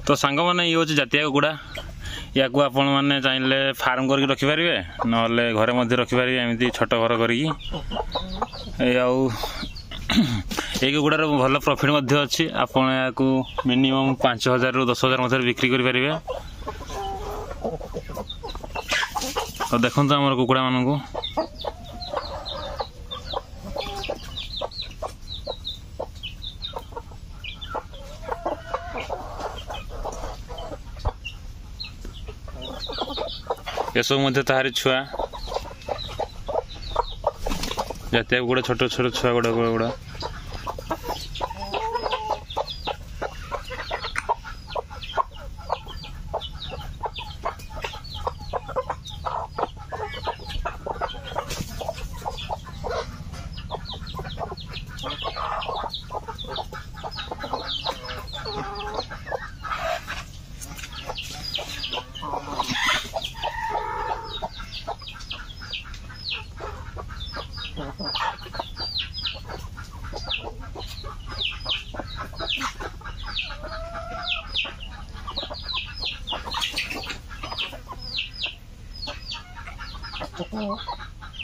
तो सांग मैंने ये हूँ जातीय कुकुड़ा या आपण मैंने चाहिए फार्म करके रखिपारे ना घरे मध्य रखिपारे एमती छोट घर करी कुकुड़ार भल प्रॉफिट अच्छी आपण या मिनिमम 5,000 ରୁ 10,000 मध्य बिक्री करें। तो देखो आम कुकुड़ा मानू ये सब ताहारी छुआ जातीय कुकुड़ा छोट छोट छुआ गुड़ा Oh.